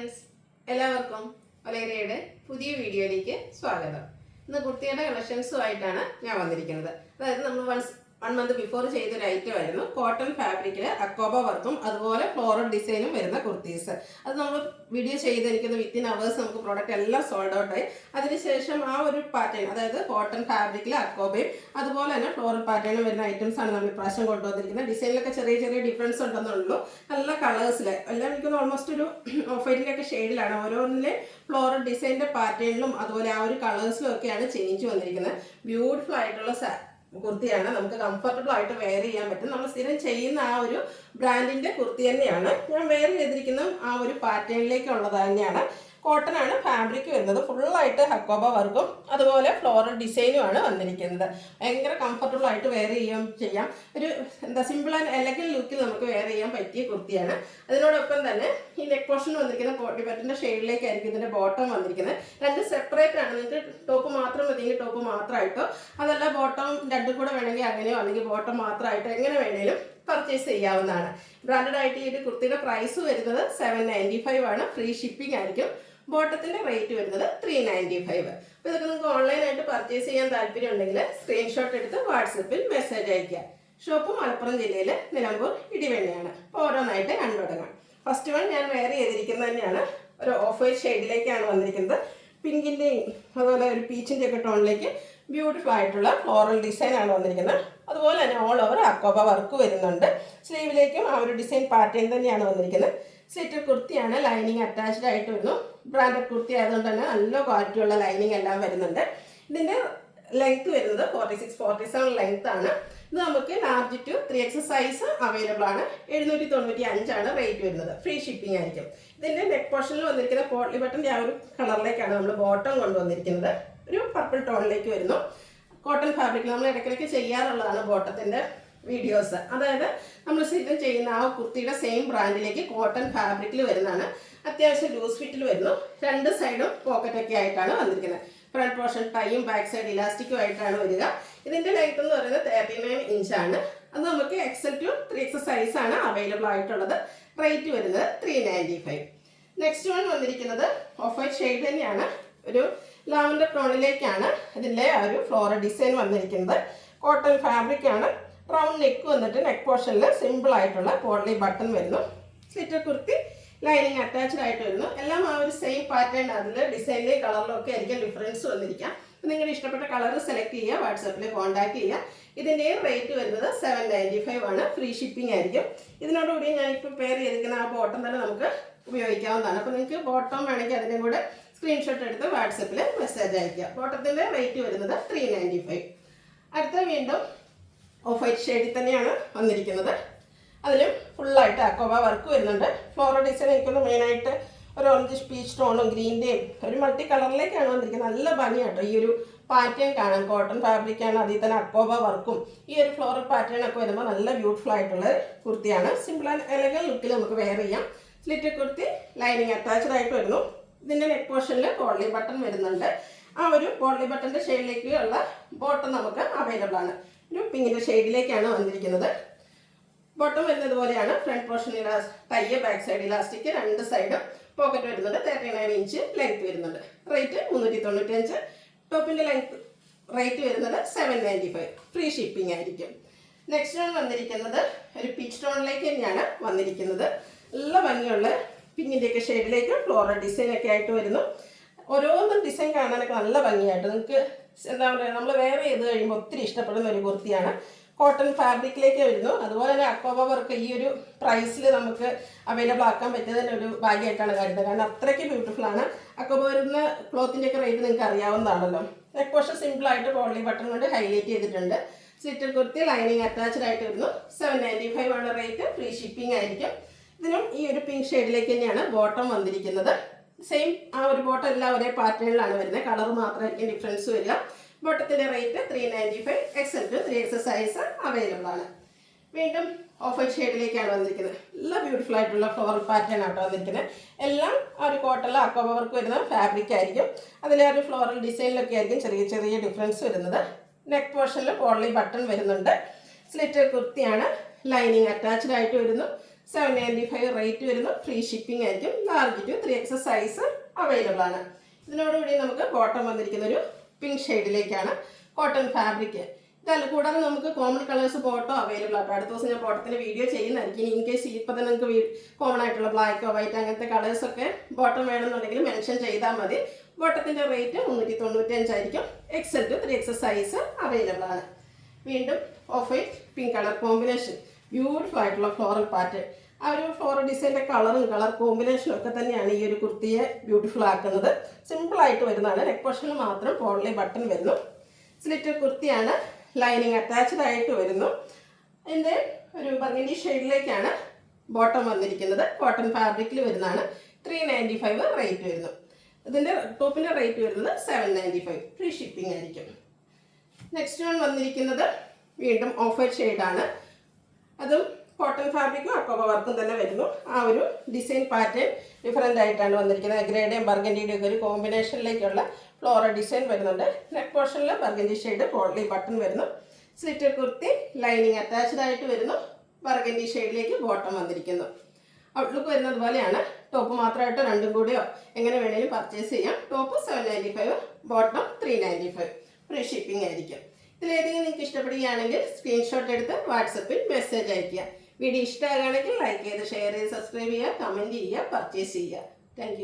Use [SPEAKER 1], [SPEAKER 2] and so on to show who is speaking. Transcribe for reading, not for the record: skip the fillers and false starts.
[SPEAKER 1] Friends, എല്ലാവർക്കും ഒലേരയുടെ പുതിയ വീഡിയോയിലേക്ക് സ്വാഗതം. ഇന്ന് കുർത്തിയുടെ കളക്ഷൻസുമായിട്ടാണ് ഞാൻ വന്നിരിക്കുന്നത്. അതായത് നമ്മൾ വൺ മന്ത് ബിഫോർ ചെയ്തൊരു ഐറ്റം ആയിരുന്നു. കോട്ടൺ ഫാബ്രിക്കിൽ അക്കോബ വർക്കും അതുപോലെ ഫ്ലോറൽ ഡിസൈനും വരുന്ന കുർത്തീസ്. അത് നമ്മൾ വീഡിയോ ചെയ്തിരിക്കുന്ന വിത്തിൻ അവേഴ്സ് നമുക്ക് പ്രോഡക്റ്റ് എല്ലാം സോൾഡ് ഔട്ട് ആയി. അതിനുശേഷം ആ ഒരു പാറ്റേൺ, അതായത് കോട്ടൺ ഫാബ്രിക്കിൽ അക്കോബയും അതുപോലെ തന്നെ ഫ്ലോറൽ പാറ്റേണും വരുന്ന ഐറ്റംസ് ആണ് നമ്മൾ ഇപ്രാവശ്യം കൊണ്ടുവന്നിരിക്കുന്നത്. ഡിസൈനിലൊക്കെ ചെറിയ ചെറിയ ഡിഫറൻസ് ഉണ്ടെന്നുള്ളൂ. നല്ല കളേഴ്സിൽ എല്ലാം എനിക്കൊന്ന് ഓൾമോസ്റ്റ് ഒരു ഓഫ് വൈറ്റിൻ്റെ ഒക്കെ ഷെയ്ഡിലാണ്. ഓരോന്നിലെ ഫ്ലോറൽ ഡിസൈനിൻ്റെ പാറ്റേണിലും അതുപോലെ ആ ഒരു കളേഴ്സിലും ഒക്കെയാണ് ചേഞ്ച് വന്നിരിക്കുന്നത്. ബ്യൂട്ടിഫുൾ ആയിട്ടുള്ള കുർത്തിയാണ്. നമുക്ക് കംഫർട്ടബിൾ ആയിട്ട് വെയർ ചെയ്യാൻ പറ്റും. നമ്മൾ സ്ഥിരം ചെയ്യുന്ന ആ ഒരു ബ്രാൻഡിന്റെ കുർത്തി തന്നെയാണ്. ഞാൻ വെയർ ചെയ്തിരിക്കുന്ന ആ ഒരു പാറ്റേണിലേക്കുള്ളത് തന്നെയാണ്. കോട്ടൺ ആണ് ഫാബ്രിക് വരുന്നത്. ഫുള്ളായിട്ട് ഹക്കോബ വർക്കും അതുപോലെ ഫ്ലോറൽ ഡിസൈനുമാണ് വന്നിരിക്കുന്നത്. ഭയങ്കര കംഫർട്ടബിൾ ആയിട്ട് വെയർ ചെയ്യാം. ഒരു സിമ്പിൾ ആൻഡ് എലഗന്റ് ലുക്കിൽ നമുക്ക് വെയർ ചെയ്യാൻ പറ്റിയ കുർത്തിയാണ്. അതിനോടൊപ്പം തന്നെ ഈ നെക്ക് പോർഷൻ വന്നിരിക്കുന്ന പോട്ടിപ്പറ്റിന്റെ ഷെയ്ഡിലേക്കായിരിക്കും ഇതിന്റെ ബോട്ടം വന്നിരിക്കുന്നത്. രണ്ട് സെപ്പറേറ്റ് ആണ്. നിങ്ങൾക്ക് ടോപ്പ് മാത്രം മതിയെങ്കിൽ ടോപ്പ് മാത്രമായിട്ടോ, അതല്ല ബോട്ടം രണ്ടും കൂടെ വേണമെങ്കിൽ അങ്ങനെയോ, അല്ലെങ്കിൽ ബോട്ടം മാത്രമായിട്ടോ എങ്ങനെ വേണേലും പർച്ചേസ് ചെയ്യാവുന്നതാണ്. ബ്രാൻഡഡ് ആയിട്ട് ഈ ഒരു കുർത്തിയുടെ പ്രൈസ് വരുന്നത് 795 ആണ്. ഫ്രീ ഷിപ്പിംഗ് ആയിരിക്കും. ബോട്ടത്തിന്റെ റേറ്റ് വരുന്നത് 395. അപ്പോൾ ഇതൊക്കെ നിങ്ങൾക്ക് ഓൺലൈനായിട്ട് പർച്ചേസ് ചെയ്യാൻ താല്പര്യം ഉണ്ടെങ്കിൽ സ്ക്രീൻഷോട്ട് എടുത്ത് വാട്സപ്പിൽ മെസ്സേജ് അയക്കുക. ഷോപ്പ് മലപ്പുറം ജില്ലയിൽ നിലമ്പൂർ ഇടിവെണ്ണയാണ്. അപ്പോൾ ഓരോന്നായിട്ട് കണ്ടു തുടങ്ങാം. ഫസ്റ്റ് വൺ ഞാൻ വെയർ ചെയ്തിരിക്കുന്നത് തന്നെയാണ്. ഒരു ഓഫ് വൈറ്റ് ഷെയ്ഡിലേക്കാണ് വന്നിരിക്കുന്നത്. പിങ്കിൻ്റെയും അതുപോലെ ഒരു പീച്ചിൻ്റെ ഒക്കെ ടോണിലേക്ക് ബ്യൂട്ടിഫുൾ ആയിട്ടുള്ള ഫ്ലോറൽ ഡിസൈൻ ആണ് വന്നിരിക്കുന്നത്. അതുപോലെ തന്നെ ഓൾ ഓവർ അക്കോബ വർക്ക് വരുന്നുണ്ട്. സ്ലീവിലേക്കും ആ ഒരു ഡിസൈൻ പാറ്റേൺ തന്നെയാണ് വന്നിരിക്കുന്നത്. സ്ലിറ്റർ കുർത്തിയാണ്. ലൈനിങ് അറ്റാച്ച്ഡ് ആയിട്ട് വരുന്നു. ബ്രാൻഡഡ് കുർത്തി ആയതുകൊണ്ട് തന്നെ നല്ല ക്വാളിറ്റിയുള്ള ലൈനിങ് എല്ലാം വരുന്നുണ്ട്. ഇതിൻ്റെ ലെങ്ത് വരുന്നത് 46-47 ലെങ്ത് ആണ്. ഇത് നമുക്ക് large to 3X size available ആണ്. 795 ആണ് റേറ്റ് വരുന്നത്. ഫ്രീ ഷിപ്പിംഗ് ആയിരിക്കും. ഇതിൻ്റെ നെക്ക് പോർഷനിൽ വന്നിരിക്കുന്ന പോട്ട്ലി ബട്ടൻ്റെ ആ ഒരു കളറിലേക്കാണ് നമ്മൾ ബോട്ടം കൊണ്ടുവന്നിരിക്കുന്നത്. ഒരു പർപ്പിൾ ടോണിലേക്ക് വരുന്നു. കോട്ടൺ ഫാബ്രിക് നമ്മൾ ഇടയ്ക്കിടയ്ക്ക് ചെയ്യാറുള്ളതാണ് ബോട്ടത്തിൻ്റെ വീഡിയോസ്. അതായത് നമ്മൾ സ്ഥിരം ചെയ്യുന്ന ആ കുർത്തിയുടെ സെയിം ബ്രാൻഡിലേക്ക് കോട്ടൺ ഫാബ്രിക്കിൽ വരുന്നതാണ്. അത്യാവശ്യം ലൂസ് ഫിറ്റിൽ വരുന്നു. രണ്ട് സൈഡും പോക്കറ്റൊക്കെ ആയിട്ടാണ് വന്നിരിക്കുന്നത്. ഫ്രണ്ട് പോർഷൻ ടൈയും ബാക്ക് സൈഡ് ഇലാസ്റ്റിക്കും ആയിട്ടാണ് വരിക. ഇതിൻ്റെ ലെങ്ത് എന്ന് പറയുന്നത് 39 ഇഞ്ചാണ്. അത് നമുക്ക് XL to 3X സൈസാണ് അവൈലബിൾ ആയിട്ടുള്ളത്. റേറ്റ് വരുന്നത് 395. നെക്സ്റ്റ് വൺ വന്നിരിക്കുന്നത് ഓഫ് വൈറ്റ് ഷെയ്ഡ് തന്നെയാണ്. ഒരു ലാവൻഡർ ടോണിലേക്കാണ് ഇതിൻ്റെ ആ ഒരു ഫ്ലോറൽ ഡിസൈൻ വന്നിരിക്കുന്നത്. കോട്ടൺ ഫാബ്രിക് ആണ്. റൗണ്ട് നെക്ക് വന്നിട്ട് നെക്ക് പോർഷനിൽ സിമ്പിൾ ആയിട്ടുള്ള പോട്ട്ലി ബട്ടൺ വരുന്നു. സ്ലിറ്റർ കുർത്തി ലൈനിങ് അറ്റാച്ച്ഡ് ആയിട്ട് വരുന്നു. എല്ലാം ആ ഒരു സെയിം പാറ്റേൺ. അതിൽ ഡിസൈനിലെയും കളറിലും ഒക്കെ ആയിരിക്കും ഡിഫറൻസ് വന്നിരിക്കാം. നിങ്ങളുടെ ഇഷ്ടപ്പെട്ട കളർ സെലക്ട് ചെയ്യുക, വാട്സാപ്പിൽ കോൺടാക്ട് ചെയ്യുക. ഇതിൻ്റെ റേറ്റ് വരുന്നത് 795 ആണ്. ഫ്രീ ഷിപ്പിംഗ് ആയിരിക്കും. ഇതിനോടുകൂടി ഞാനിപ്പോൾ പെയർ ചെയ്തിരിക്കുന്ന ആ ബോട്ടം തന്നെ നമുക്ക് ഉപയോഗിക്കാവുന്നതാണ്. അപ്പോൾ നിങ്ങൾക്ക് ബോട്ടം വേണമെങ്കിൽ അതിൻ്റെ കൂടെ സ്ക്രീൻഷോട്ട് എടുത്ത് വാട്സപ്പിൽ മെസ്സേജ് അയയ്ക്കുക. ബോട്ടത്തിൻ്റെ റേറ്റ് വരുന്നത് 395. അടുത്ത വീണ്ടും ഓഫ് വൈറ്റ് ഷെയ്ഡിൽ തന്നെയാണ് വന്നിരിക്കുന്നത്. അതിലും ഫുള്ളായിട്ട് അക്കോബ വർക്ക് വരുന്നുണ്ട്. ഫ്ലോറൽ ഡിസൈൻ എനിക്കൊന്ന് മെയിനായിട്ട് ഒരു ഓറഞ്ച് പീച്ച് ടോണും ഗ്രീൻ്റെയും ഒരു മൾട്ടി കളറിലേക്കാണ് വന്നിരിക്കുന്നത്. നല്ല ഭംഗിയാട്ടോ ഈ ഒരു പാറ്റേൺ കാണാൻ. കോട്ടൺ ഫാബ്രിക്കാണ്, അതിൽ തന്നെ അക്കോബ വർക്കും ഈ ഒരു ഫ്ലോറൽ പാറ്റേൺ ഒക്കെ വരുമ്പോൾ നല്ല ബ്യൂട്ടിഫുൾ ആയിട്ടുള്ള കുർത്തിയാണ്. സിമ്പിൾ ആൻഡ് എലഗന്റ് ലുക്കിൽ നമുക്ക് വെയർ ചെയ്യാം. സ്ലിറ്റ് കുർത്തി ലൈനിങ് അറ്റാച്ച്ഡ് ആയിട്ട് വരുന്നു. ഇതിൻ്റെ നെക്ക് പോർഷനിൽ പോട്ട്ലി ബട്ടൺ വരുന്നുണ്ട്. ആ ഒരു പോട്ട്ലി ബട്ടൻ്റെ ഷെയ്ഡിലേക്കുള്ള ബോട്ടം നമുക്ക് അവൈലബിൾ ആണ്. ഒരു പിങ്കിൻ്റെ ഷെയ്ഡിലേക്കാണ് വന്നിരിക്കുന്നത്. ബോട്ടം വരുന്നത് പോലെയാണ്. Front portion tie, back side elastic, രണ്ട് സൈഡും പോക്കറ്റ് വരുന്നുണ്ട്. 39 ഇഞ്ച് ലെങ്ത് വരുന്നുണ്ട്. റേറ്റ് 395. ടോപ്പിൻ്റെ ലെങ്ത് റേറ്റ് വരുന്നത് 795. ഫ്രീ ഷിപ്പിംഗ് ആയിരിക്കും. നെക്സ്റ്റ് വൺ വന്നിരിക്കുന്നത് ഒരു പീച്ച് ടോണിലേക്ക് തന്നെയാണ് വന്നിരിക്കുന്നത്. നല്ല ഭംഗിയുള്ള പിങ്കിൻ്റെയൊക്കെ ഷെയ്ഡിലേക്ക് ഫ്ലോറൽ ഡിസൈനൊക്കെ ആയിട്ട് വരുന്നു. ഓരോന്നും ഡിസൈൻ കാണാനൊക്കെ നല്ല ഭംഗിയായിട്ട് നിങ്ങൾക്ക് എന്താ പറയുക, നമ്മൾ വെയർ ചെയ്ത് കഴിയുമ്പോൾ ഒത്തിരി ഇഷ്ടപ്പെടുന്ന ഒരു കുർത്തിയാണ്. കോട്ടൺ ഫാബ്രിക്കിലേക്ക് വരുന്നു. അതുപോലെ തന്നെ അക്കോബ വർക്ക് ഈ ഒരു പ്രൈസിൽ നമുക്ക് അവൈലബിൾ ആക്കാൻ പറ്റിയത് തന്നെ ഒരു ഭാഗ്യമായിട്ടാണ് കരുതുന്നത്. കാരണം അത്രയ്ക്ക് ബ്യൂട്ടിഫുൾ ആണ്. അക്കോബ വരുന്ന ക്ലോത്തിൻ്റെ ഒക്കെ റേറ്റ് നിങ്ങൾക്ക് അറിയാവുന്നതാണല്ലോ. നെക്ക് പോർഷൻ സിമ്പിളായിട്ട് പോട്ട്ലി ബട്ടൺ കൊണ്ട് ഹൈലൈറ്റ് ചെയ്തിട്ടുണ്ട്. സ്ലിറ്റർ കുർത്തി ലൈനിങ് അറ്റാച്ച്ഡ് ആയിട്ട് വരുന്നു. 795 ആണ് റേറ്റ്. ഫ്രീ ഷിപ്പിംഗ് ആയിരിക്കും. ഇതിനും ഈ ഒരു പിങ്ക് ഷെയ്ഡിലേക്ക് തന്നെയാണ് ബോട്ടം വന്നിരിക്കുന്നത്. സെയിം ആ ഒരു ബോട്ടം എല്ലാം ഒരേ പാറ്റേണിലാണ് വരുന്നത്. കളർ മാത്രമായിരിക്കും ഡിഫറൻസ് വരിക. ബോട്ടത്തിൻ്റെ rate 395. XL to 3X size available ആണ്. വീണ്ടും ഓഫ് വൈറ്റ് ഷെയ്ഡിലേക്കാണ് വന്നിരിക്കുന്നത്. നല്ല ബ്യൂട്ടിഫുൾ ആയിട്ടുള്ള ഫ്ലോറൽ പാറ്റേൺ ആട്ടോ വന്നിരിക്കുന്നത്. എല്ലാം ആ ഒരു കോട്ടണിൽ അക്കോബ വർക്ക് വരുന്ന ഫാബ്രിക് ആയിരിക്കും. അതിലെ ഒരു ഫ്ലോറൽ ഡിസൈനിലൊക്കെ ആയിരിക്കും ചെറിയ ചെറിയ ഡിഫറൻസ് വരുന്നത്. നെക്ക് പോർഷനിൽ പോട്ട്ലി ബട്ടൺ വരുന്നുണ്ട്. സ്ലിറ്റർ കുർത്തിയാണ്. ലൈനിങ് അറ്റാച്ച്ഡ് ആയിട്ട് വരുന്നു. 795 റേറ്റ് വരുന്നു. ഫ്രീ ഷിപ്പിംഗ് ആയിരിക്കും. Large to 3XS size available ആണ്. ഇതിനോടുകൂടി നമുക്ക് ബോട്ടം വന്നിരിക്കുന്ന ഒരു പിങ്ക് ഷെയ്ഡിലേക്കാണ്. Cotton fabric. ഇതല്ല കൂടാതെ നമുക്ക് കോമൺ കളേഴ്സ് ബോട്ടോ അവൈലബിൾ ആട്ടോ. അടുത്ത ദിവസം ഞാൻ ബോട്ടത്തിൻ്റെ വീഡിയോ ചെയ്യുന്നതായിരിക്കും. ഇൻ കേസ് ഇപ്പോൾ തന്നെ നിങ്ങൾക്ക് കോമൺ ആയിട്ടുള്ള ബ്ലാക്കോ വൈറ്റ് അങ്ങനത്തെ കളേഴ്സൊക്കെ ബോട്ടം വേണമെന്നുണ്ടെങ്കിൽ മെൻഷൻ ചെയ്താൽ മതി. ബോട്ടത്തിൻ്റെ റേറ്റ് 395 ആയിരിക്കും. XL to 3XS size available ആണ്. വീണ്ടും of white pink colour combination. Beautiful ആയിട്ടുള്ള ഫ്ലോറൽ പാറ്റേൺ. ആ ഒരു ഫ്ലോറൽ ഡിസൈൻ്റെ കളറും കളർ കോമ്പിനേഷനും ഒക്കെ തന്നെയാണ് ഈ ഒരു കുർത്തിയെ ബ്യൂട്ടിഫുൾ ആക്കുന്നത്. സിമ്പിളായിട്ട് വരുന്നതാണ്. നെക്ക് പോർഷനിൽ മാത്രം പോളി ബട്ടൺ വരുന്നു. സ്ലിറ്റ് കുർത്തിയാണ്. ലൈനിങ് അറ്റാച്ച്ഡ് ആയിട്ട് വരുന്നു. ഇതിൻ്റെ ഒരു ബർഗണ്ടി ഷെയ്ഡിലേക്കാണ് ബോട്ടം വന്നിരിക്കുന്നത്. കോട്ടൺ ഫാബ്രിക്കിൽ വരുന്നതാണ്. 395 റേറ്റ് വരുന്നു. ഇതിൻ്റെ ടോപ്പിൻ്റെ റേറ്റ് വരുന്നത് 795. ഫ്രീ ഷിപ്പിംഗ് ആയിരിക്കും. നെക്സ്റ്റ് വൺ വന്നിരിക്കുന്നത് വീണ്ടും ഓഫ് വൈറ്റ് ഷെയ്ഡാണ്. അതും കോട്ടൺ ഫാബ്രിക്കും അക്കോബ വർക്കും തന്നെ വരുന്നു. ആ ഒരു ഡിസൈൻ പാറ്റേൺ ഡിഫറെൻ്റ് ആയിട്ടാണ് വന്നിരിക്കുന്നത്. ഗ്രേഡയും ബർഗൻഡിയുടെയും ഒക്കെ ഒരു കോമ്പിനേഷനിലേക്കുള്ള ഫ്ലോറൽ ഡിസൈൻ വരുന്നുണ്ട്. നെക്ക് പോർഷനിൽ ബർഗൻഡി ഷെയ്ഡ് പോളി ബട്ടൺ വരുന്നു. സ്ലിറ്റ് കുർത്തി ലൈനിങ് അറ്റാച്ച്ഡ് ആയിട്ട് വരുന്നു. ബർഗൻഡി ഷെയ്ഡിലേക്ക് ബോട്ടം വന്നിരിക്കുന്നു. ഔട്ട്ലുക്ക് വരുന്നത് പോലെയാണ്. ടോപ്പ് മാത്രമായിട്ട് രണ്ടും കൂടിയോ എങ്ങനെ വേണേലും പർച്ചേസ് ചെയ്യാം. Top 795, bottom 395. ഫ്രീ ഷിപ്പിംഗ് ആയിരിക്കും. ഇതിലേതെങ്കിലും നിങ്ങൾക്ക് ഇഷ്ടപ്പെടുകയാണെങ്കിൽ സ്ക്രീൻഷോട്ട് എടുത്ത് വാട്സപ്പിൽ മെസ്സേജ് അയയ്ക്കുക. വീഡിയോ ഇഷ്ടമാകുകയാണെങ്കിൽ ലൈക്ക് ചെയ്ത് ഷെയർ ചെയ്ത് സബ്സ്ക്രൈബ് ചെയ്യുക, കമൻറ്റ് ചെയ്യുക, പർച്ചേസ് ചെയ്യുക. താങ്ക്